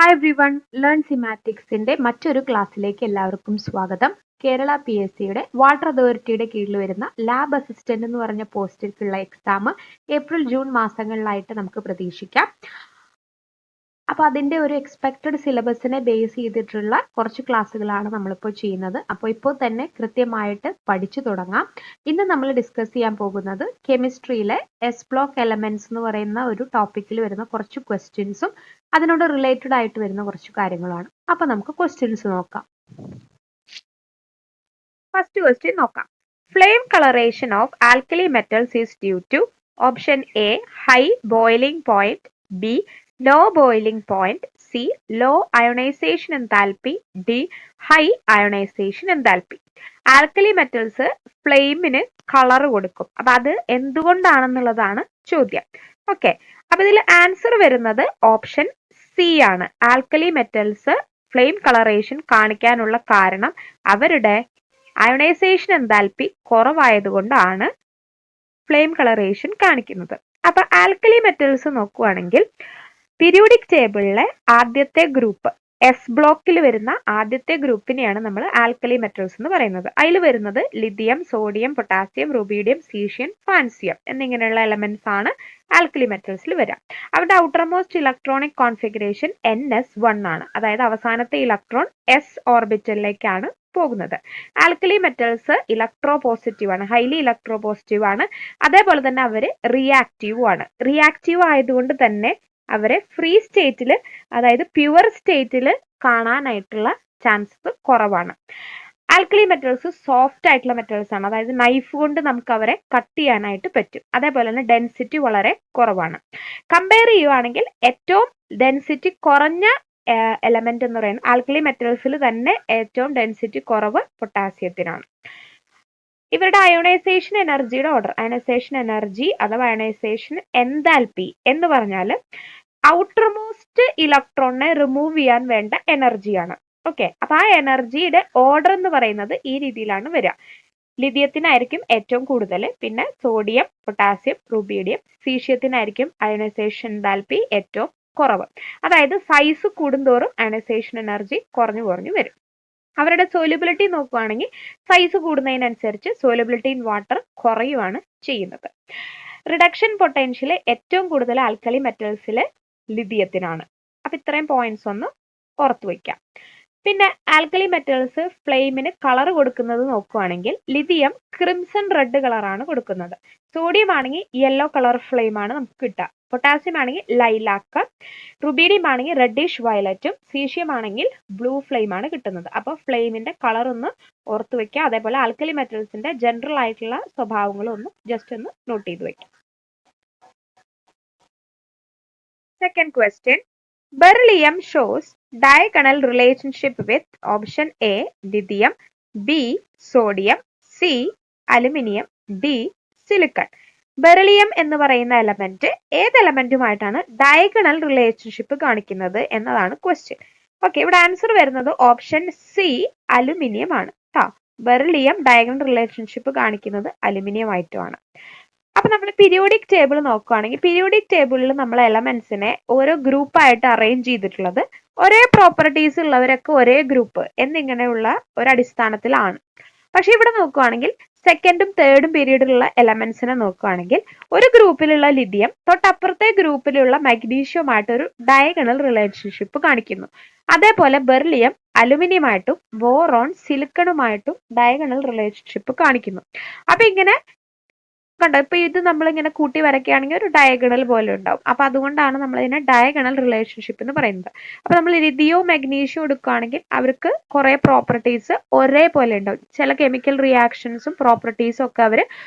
Hi every one, learn സിമാറ്റിക്സിന്റെ മറ്റൊരു ക്ലാസ്സിലേക്ക് എല്ലാവർക്കും സ്വാഗതം. കേരള PSCയുടെ വാട്ടർ അതോറിറ്റിയുടെ കീഴിൽ വരുന്ന ലാബ് അസിസ്റ്റന്റ് എന്ന് പറഞ്ഞ പോസ്റ്റിലേക്കുള്ള എക്സാം ഏപ്രിൽ ജൂൺ മാസങ്ങളിലായിട്ട് നമുക്ക് പ്രതീക്ഷിക്കാം. അപ്പോൾ അതിന്റെ ഒരു എക്സ്പെക്റ്റഡ് സിലബസിനെ ബേസ് ചെയ്തിട്ടുള്ള കുറച്ച് ക്ലാസ്സുകളാണ് നമ്മളിപ്പോൾ ചെയ്യുന്നത്. അപ്പോൾ ഇപ്പോൾ തന്നെ കൃത്യമായിട്ട് പഠിച്ചു തുടങ്ങാം. ഇന്ന് നമ്മൾ ഡിസ്കസ് ചെയ്യാൻ പോകുന്നത് കെമിസ്ട്രിയിലെ എസ് ബ്ലോക്ക് എലമെന്റ്സ് എന്ന് പറയുന്ന ഒരു ടോപ്പിക്കിൽ വരുന്ന കുറച്ച് ക്വസ്റ്റ്യൻസും അതിനോട് റിലേറ്റഡ് ആയിട്ട് വരുന്ന കുറച്ച് കാര്യങ്ങളാണ്. അപ്പോൾ നമുക്ക് ക്വസ്റ്റ്യൻസ് നോക്കാം. ഫസ്റ്റ് ക്വസ്റ്റ്യൻ നോക്കാം. Flame colouration of alkali metals is due to option A high boiling point, B low boiling point, C low ionisation enthalpy, D high ionisation enthalpy. Alkali metals ഫ്ലെയിമിന് colour കൊടുക്കും. അപ്പൊ അത് എന്തുകൊണ്ടാണെന്നുള്ളതാണ് ചോദ്യം. Okay, അപ്പൊ ഇതിൽ answer വരുന്നത് option C ആണ്. Alkali metals flame colouration കാണിക്കാനുള്ള കാരണം അവരുടെ അയോണൈസേഷൻ എൻതാൽപ്പി കുറവായതുകൊണ്ടാണ് ഫ്ലെയിം കളറേഷൻ കാണിക്കുന്നത്. അപ്പൊ ആൽക്കലി മെറ്റൽസ് നോക്കുവാണെങ്കിൽ പീരിയോഡിക് ടേബിളിലെ ആദ്യത്തെ ഗ്രൂപ്പ് എസ് ബ്ലോക്കിൽ വരുന്ന ആദ്യത്തെ ഗ്രൂപ്പിനെയാണ് നമ്മൾ ആൽക്കലി മെറ്റൽസ് എന്ന് പറയുന്നത്. അതിൽ വരുന്നത് lithium, sodium, potassium, rubidium, caesium, francium എന്നിങ്ങനെയുള്ള എലമെന്റ്സ് ആണ് ആൽക്കലി മെറ്റൽസിൽ വരിക. അവരുടെ ഔട്ടർമോസ്റ്റ് ഇലക്ട്രോണിക് കോൺഫിഗറേഷൻ NS1 ആണ്. അതായത് അവസാനത്തെ ഇലക്ട്രോൺ S ഓർബിറ്റലിലേക്കാണ് പോകുന്നത്. ആൽക്കലി മെറ്റൽസ് ഇലക്ട്രോ പോസിറ്റീവ് ആണ്, ഹൈലി ഇലക്ട്രോ പോസിറ്റീവ് ആണ്. അതേപോലെ തന്നെ അവർ റിയാക്റ്റീവ് ആണ്. റിയാക്റ്റീവ് ആയതുകൊണ്ട് തന്നെ അവരെ ഫ്രീ സ്റ്റേറ്റിൽ, അതായത് പ്യുവർ സ്റ്റേറ്റിൽ കാണാനായിട്ടുള്ള ചാൻസസ് കുറവാണ്. ആൽക്കലി മെറ്റൽസ് സോഫ്റ്റ് ആയിട്ടുള്ള മെറ്റൽസ് ആണ്, അതായത് നൈഫ് കൊണ്ട് നമുക്ക് അവരെ കട്ട് ചെയ്യാനായിട്ട് പറ്റും. അതേപോലെ തന്നെ ഡെൻസിറ്റി വളരെ കുറവാണ്. കമ്പയർ ചെയ്യുവാണെങ്കിൽ ഏറ്റവും ഡെൻസിറ്റി കുറഞ്ഞ എലമെന്റ് എന്ന് പറയുന്നത് ആൽക്കലി മെറ്റൽസിൽ തന്നെ ഏറ്റവും ഡെൻസിറ്റി കുറവ് പൊട്ടാസ്യത്തിനാണ്. ഇവരുടെ അയോണൈസേഷൻ എനർജിയുടെ ഓർഡർ, അയോണൈസേഷൻ എനർജി അഥവാ അയോണൈസേഷൻ എൻതാൽപ്പി എന്ന് പറഞ്ഞാൽ ഔട്ടർമോസ്റ്റ് ഇലക്ട്രോണിനെ റിമൂവ് ചെയ്യാൻ വേണ്ട എനർജിയാണ്. ഓക്കെ, അപ്പൊ ആ എനർജിയുടെ ഓർഡർ എന്ന് പറയുന്നത് ഈ രീതിയിലാണ് വരിക. ലിഥിയത്തിനായിരിക്കും ഏറ്റവും കൂടുതൽ, പിന്നെ സോഡിയം, പൊട്ടാസ്യം, റുബീഡിയം, സീഷ്യത്തിനായിരിക്കും അയോണൈസേഷൻ എൻതാൽപ്പി ഏറ്റവും കുറവ്. അതായത് സൈസ് കൂടുന്തോറും അയോണൈസേഷൻ എനർജി കുറഞ്ഞു കുറഞ്ഞു വരും. അവരുടെ സോല്യൂബിലിറ്റി നോക്കുകയാണെങ്കിൽ സൈസ് കൂടുന്നതിനനുസരിച്ച് സോല്യൂബിലിറ്റി ഇൻ വാട്ടർ കുറയുവാണ് ചെയ്യുന്നത്. റിഡക്ഷൻ പൊട്ടൻഷ്യൽ ഏറ്റവും കൂടുതൽ ആൽക്കലി മെറ്റൽസിൽ ലിഥിയത്തിനാണ്. അപ്പൊ ഇത്രയും പോയിന്റ്സ് ഒന്ന് ഓർത്തു വയ്ക്കാം. പിന്നെ ആൽക്കലി മെറ്റൽസ് ഫ്ലെയിമിന് കളർ കൊടുക്കുന്നത് നോക്കുകയാണെങ്കിൽ ലിഥിയം ക്രിംസൺ റെഡ് കളറാണ് കൊടുക്കുന്നത്. സോഡിയം ആണെങ്കിൽ യെല്ലോ കളർ ഫ്ലെയിം ആണ് നമുക്ക് കിട്ടുക. പൊട്ടാസ്യം ആണെങ്കിൽ ലൈലാക്ക്, റുബീഡിയം ആണെങ്കിൽ റെഡിഷ് വയലറ്റും, സീഷ്യം ആണെങ്കിൽ ബ്ലൂ ഫ്ലെയിം ആണ് കിട്ടുന്നത്. അപ്പോൾ ഫ്ലെയിമിന്റെ കളർ ഒന്ന് ഓർത്തു വെക്കുക. അതേപോലെ ആൽക്കലി മെറ്റൽസിന്റെ ജനറൽ ആയിട്ടുള്ള സ്വഭാവങ്ങളും ഒന്ന് ജസ്റ്റ് ഒന്ന് നോട്ട് ചെയ്ത് വെക്കാം. Second question. Beryllium shows diagonal relationship with option A lithium, B sodium, C aluminium, D silicon. Beryllium എന്ന് പറയുന്ന എലമെന്റ് ഏത് എലമെന്റുമായിട്ടാണ് ഡയഗണൽ റിലേഷൻഷിപ്പ് കാണിക്കുന്നത് എന്നതാണ് ക്വസ്റ്റ്യൻ. ഓക്കെ, ഇവിടെ ആൻസർ വരുന്നത് ഓപ്ഷൻ സി അലുമിനിയം ആണ്. ബെറിലിയം ഡയഗണൽ റിലേഷൻഷിപ്പ് കാണിക്കുന്നത് അലുമിനിയം ആയിട്ടുമാണ്. അപ്പൊ നമ്മൾ പീരിയോഡിക് ടേബിൾ നോക്കുകയാണെങ്കിൽ പീരിയോഡിക് ടേബിളിൽ നമ്മൾ എലമെന്റ്സിനെ ഓരോ ഗ്രൂപ്പായിട്ട് അറേഞ്ച് ചെയ്തിട്ടുള്ളത് ഒരേ പ്രോപ്പർട്ടീസ് ഉള്ളവരൊക്കെ ഒരേ ഗ്രൂപ്പ് എന്നിങ്ങനെയുള്ള ഒരു അടിസ്ഥാനത്തിലാണ്. പക്ഷെ ഇവിടെ നോക്കുകയാണെങ്കിൽ സെക്കൻഡും തേർഡും പീരീഡിലുള്ള എലമെന്റ്സിനെ നോക്കുകയാണെങ്കിൽ ഒരു ഗ്രൂപ്പിലുള്ള ലിഥിയം തൊട്ടപ്പുറത്തെ ഗ്രൂപ്പിലുള്ള മാഗ്നീഷ്യമായിട്ട് ഒരു ഡയഗണൽ റിലേഷൻഷിപ്പ് കാണിക്കുന്നു. അതേപോലെ ബെറിലിയം അലുമിനിയമായിട്ടും ബോറോൺ സിലിക്കണുമായിട്ടും ഡയഗണൽ റിലേഷൻഷിപ്പ് കാണിക്കുന്നു. അപ്പൊ ഇങ്ങനെ കണ്ടോ, ഇപ്പൊ ഇത് നമ്മളിങ്ങനെ കൂട്ടി വരയ്ക്കുകയാണെങ്കിൽ ഒരു ഡയഗണൽ പോലെ ഉണ്ടാവും. അപ്പൊ അതുകൊണ്ടാണ് നമ്മൾ ഇതിനെ ഡയഗണൽ റിലേഷൻഷിപ്പ് എന്ന് പറയുന്നത്. അപ്പൊ നമ്മൾ ലിഥിയവും മഗ്നീഷ്യവും എടുക്കുകയാണെങ്കിൽ അവർക്ക് കുറെ പ്രോപ്പർട്ടീസ് ഒരേപോലെ ഉണ്ടാവും. ചില കെമിക്കൽ റിയാക്ഷൻസും പ്രോപ്പർട്ടീസും ഒക്കെ അവർ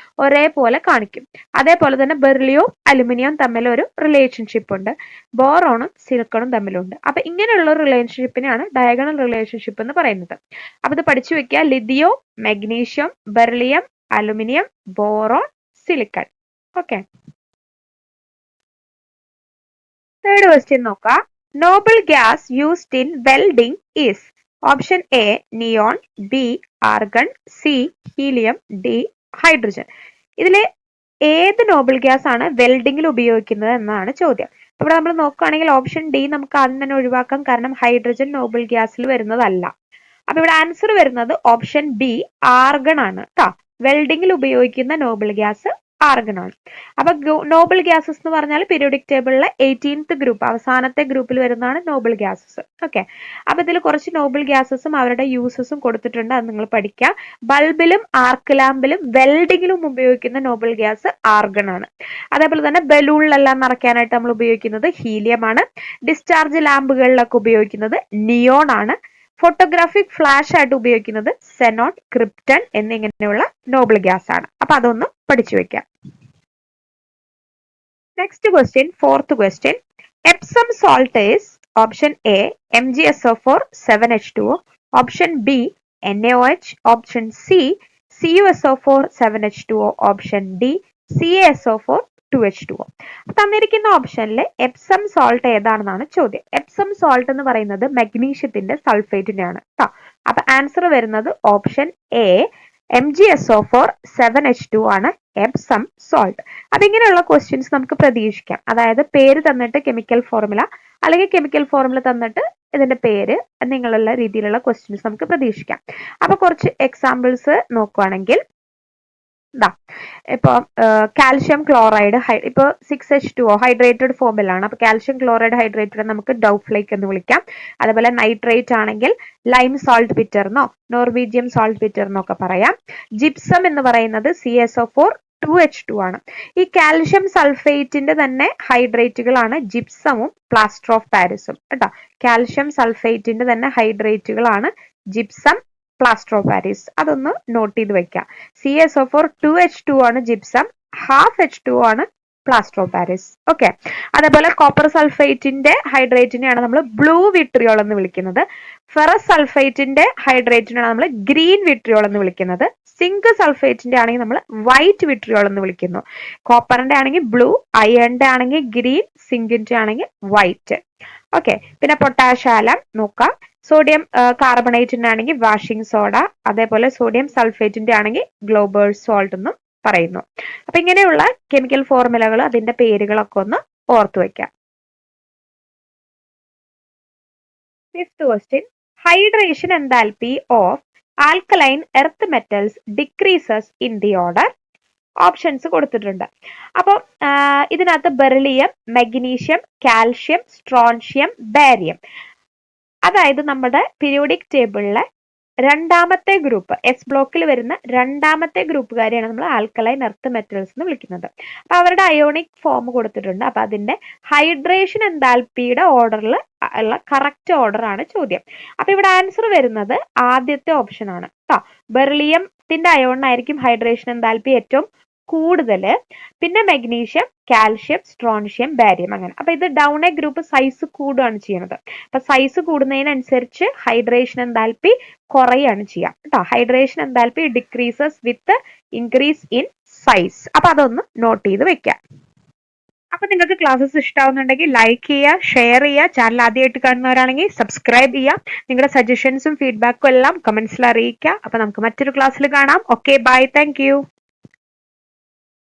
ഒരേപോലെ കാണിക്കും. അതേപോലെ തന്നെ ബെറിലിയവും അലുമിനിയവും തമ്മിൽ ഒരു റിലേഷൻഷിപ്പ് ഉണ്ട്, ബോറോണും സിലിക്കണും തമ്മിലുണ്ട്. അപ്പൊ ഇങ്ങനെയുള്ള റിലേഷൻഷിപ്പിനെയാണ് ഡയഗണൽ റിലേഷൻഷിപ്പ് എന്ന് പറയുന്നത്. അപ്പൊ ഇത് പഠിച്ചു വെക്കുക. Lithium, magnesium, beryllium, aluminium, boron, silicon. Okay, third question നോക്കാം. Noble gas used in welding is option A neon, B argon, C helium, D hydrogen. ഇതിലെ ഏത് നോബിൾ ഗ്യാസ് ആണ് വെൽഡിംഗിൽ ഉപയോഗിക്കുന്നത് എന്നാണ് ചോദ്യം. ഇവിടെ നമ്മൾ നോക്കുകയാണെങ്കിൽ ഓപ്ഷൻ ഡി നമുക്ക് ആദ്യം തന്നെ ഒഴിവാക്കാം, കാരണം ഹൈഡ്രജൻ നോബിൾ ഗ്യാസിൽ വരുന്നതല്ല. അപ്പൊ ഇവിടെ ആൻസർ വരുന്നത് ഓപ്ഷൻ ബി ആർഗൺ ആണ് കേട്ടോ. വെൽഡിങ്ങിൽ ഉപയോഗിക്കുന്ന നോബിൾ ഗ്യാസ് ആർഗൺ ആണ്. അപ്പൊ നോബിൾ ഗ്യാസസ് എന്ന് പറഞ്ഞാൽ പീരിയോഡിക് ടേബിളിലെ 18th ഗ്രൂപ്പ്, അവസാനത്തെ ഗ്രൂപ്പിൽ വരുന്നതാണ് നോബിൾ ഗ്യാസസ്. ഓക്കെ, അപ്പൊ ഇതിൽ കുറച്ച് നോബിൾ ഗ്യാസസും അവരുടെ യൂസസും കൊടുത്തിട്ടുണ്ട്, അത് നിങ്ങൾ പഠിക്കുക. ബൾബിലും ആർക്ക് ലാമ്പിലും വെൽഡിങ്ങിലും ഉപയോഗിക്കുന്ന നോബിൾ ഗ്യാസ് ആർഗൺ ആണ്. അതേപോലെ തന്നെ ബലൂണിലെല്ലാം നിറയ്ക്കാനായിട്ട് നമ്മൾ ഉപയോഗിക്കുന്നത് ഹീലിയം ആണ്. ഡിസ്ചാർജ് ലാമ്പുകളിലൊക്കെ ഉപയോഗിക്കുന്നത് നിയോൺ ആണ്. ഫോട്ടോഗ്രാഫിക് ഫ്ലാഷ് ആയിട്ട് ഉപയോഗിക്കുന്നത് സെനോൺ, ക്രിപ്റ്റൺ എന്നിങ്ങനെയുള്ള നോബിൾ ഗ്യാസ് ആണ്. അപ്പൊ അതൊന്ന് പഠിച്ചു വെക്കാം. Next question, fourth question. Epsom salt is option A MgSO4 7H2O, option B NaOH, option C CuSO4 7H2O, option D CaSO4 2H2O. തന്നിരിക്കുന്ന ഓപ്ഷനിൽ എപ്സം സോൾട്ട് ഏതാണെന്നാണ് ചോദ്യം. എപ്സം സോൾട്ട് എന്ന് പറയുന്നത് മഗ്നീഷ്യത്തിന്റെ സൾഫേറ്റിനെയാണ് കേട്ടോ. അപ്പൊ ആൻസർ വരുന്നത് ഓപ്ഷൻ എ MgSO4 7H2 ആണ് Epsom salt. അപ്പൊ ഇങ്ങനെയുള്ള ക്വസ്റ്റ്യൻസ് നമുക്ക് പ്രതീക്ഷിക്കാം. അതായത് പേര് തന്നിട്ട് കെമിക്കൽ ഫോർമുല, അല്ലെങ്കിൽ കെമിക്കൽ ഫോർമുല തന്നിട്ട് ഇതിന്റെ പേര് എന്നിങ്ങനെയുള്ള രീതിയിലുള്ള ക്വസ്റ്റ്യൻസ് നമുക്ക് പ്രതീക്ഷിക്കാം. അപ്പൊ കുറച്ച് എക്സാമ്പിൾസ് നോക്കുകയാണെങ്കിൽ ഇപ്പൊ കാൽഷ്യം ക്ലോറൈഡ് ഇപ്പൊ 6H2O ഹൈഡ്രേറ്റഡ് ഫോമിലാണ്. അപ്പൊ കാൽഷ്യം ക്ലോറൈഡ് ഹൈഡ്രേറ്റഡ് നമുക്ക് ഡൗഫ്ലേക്ക് എന്ന് വിളിക്കാം. അതുപോലെ നൈട്രേറ്റ് ആണെങ്കിൽ ലൈം സാൾട്ട് ബിറ്റർ എന്നോ നോർവീജിയം സാൾട്ട് ബിറ്റർ എന്നൊക്കെ പറയാം. ജിപ്സം എന്ന് പറയുന്നത് CaSO4 2H2 ആണ്. ഈ കാൽഷ്യം സൾഫേറ്റിന്റെ തന്നെ ഹൈഡ്രേറ്റുകളാണ് ജിപ്സമും പ്ലാസ്റ്റർ ഓഫ് പാരീസും കേട്ടോ. കാൽഷ്യം സൾഫേറ്റിന്റെ തന്നെ ഹൈഡ്രേറ്റുകളാണ് ജിപ്സം, പ്ലാസ്റ്റർ ഓഫ് പാരീസ്. അതൊന്ന് നോട്ട് ചെയ്ത് വെക്കാം. CaSO4 2H2 ആണ് ജിപ്സം, ഹാഫ് H2O ആണ് പ്ലാസ്റ്റർ ഓഫ് പാരീസ്. ഓക്കെ, അതേപോലെ കോപ്പർ സൾഫേറ്റിന്റെ ഹൈഡ്രേറ്റിനെയാണ് നമ്മൾ ബ്ലൂ വിട്രിയോൾ എന്ന് വിളിക്കുന്നത്. ഫെറസ് സൾഫേറ്റിന്റെ ഹൈഡ്രേറ്റിനാണ് നമ്മൾ ഗ്രീൻ വിട്രിയോൾ എന്ന് വിളിക്കുന്നത്. സിങ്ക് സൾഫേറ്റിന്റെ ആണെങ്കിൽ നമ്മൾ വൈറ്റ് വിട്രിയോൾ എന്ന് വിളിക്കുന്നു. കോപ്പറിന്റെ ആണെങ്കിൽ ബ്ലൂ, അയണിന്റെ ആണെങ്കിൽ ഗ്രീൻ, സിങ്കിന്റെ ആണെങ്കിൽ വൈറ്റ്. ഓക്കെ, പിന്നെ പൊട്ടാഷ്യാലം നോക്കാം. സോഡിയം കാർബണേറ്റിന്റെ ആണെങ്കിൽ വാഷിംഗ് സോഡ, അതേപോലെ സോഡിയം സൾഫേറ്റിന്റെ ആണെങ്കിൽ ഗ്ലോബേഴ്സ് സോൾട്ട് എന്നും പറയുന്നു. അപ്പൊ ഇങ്ങനെയുള്ള കെമിക്കൽ ഫോർമുലകൾ, അതിന്റെ പേരുകളൊക്കെ ഒന്ന് ഓർത്തു വെക്കാം. Fifth question, hydration enthalpy of alkaline earth metals decreases in the order. Options കൊടുത്തിട്ടുണ്ട്. അപ്പോൾ ഇതിനകത്ത് beryllium, magnesium, calcium, strontium, barium. അതായത് നമ്മുടെ പീരിയോഡിക് ടേബിളിലെ രണ്ടാമത്തെ ഗ്രൂപ്പ്, എസ് ബ്ലോക്കിൽ വരുന്ന രണ്ടാമത്തെ ഗ്രൂപ്പുകാരെയാണ് നമ്മൾ ആൽക്കലൈൻ എർത്ത് മെറ്റൽസ് എന്ന് വിളിക്കുന്നത്. അപ്പൊ അവരുടെ അയോണിക് ഫോം കൊടുത്തിട്ടുണ്ട്. അപ്പൊ അതിന്റെ ഹൈഡ്രേഷൻ എൻതാൽപ്പിയുടെ ഓർഡറിൽ ഉള്ള കറക്റ്റ് ഓർഡർ ആണ് ചോദ്യം. അപ്പൊ ഇവിടെ ആൻസർ വരുന്നത് ആദ്യത്തെ ഓപ്ഷൻ ആണ് കേട്ടോ. ബെറിലിയത്തിന്റെ അയോണിനായിരിക്കും ഹൈഡ്രേഷൻ എൻതാൽപ്പി ഏറ്റവും കൂടുതൽ, പിന്നെ മഗ്നീഷ്യം, കാൽഷ്യം, സ്ട്രോൺഷ്യം, ബാരിയം, അങ്ങനെ. അപ്പൊ ഇത് ഡൗൺ എ ഗ്രൂപ്പ് സൈസ് കൂടുകയാണ് ചെയ്യുന്നത്. അപ്പൊ സൈസ് കൂടുന്നതിനനുസരിച്ച് ഹൈഡ്രേഷൻ എൻതാൽപ്പി കുറയാണ് ചെയ്യാം കേട്ടോ. Hydration enthalpy decreases with increase in size. അപ്പൊ അതൊന്ന് നോട്ട് ചെയ്ത് വെക്കാം. അപ്പൊ നിങ്ങൾക്ക് ക്ലാസ്സസ് ഇഷ്ടാവുന്നുണ്ടെങ്കിൽ ലൈക്ക് ചെയ്യുക, ഷെയർ ചെയ്യുക. ചാനൽ ആദ്യമായിട്ട് കാണുന്നവരാണെങ്കിൽ സബ്സ്ക്രൈബ് ചെയ്യുക. നിങ്ങളുടെ സജഷൻസും ഫീഡ്ബാക്കും എല്ലാം കമന്റ്സിൽ അറിയിക്കുക. അപ്പൊ നമുക്ക് മറ്റൊരു ക്ലാസ്സിൽ കാണാം. Okay, bye, thank U.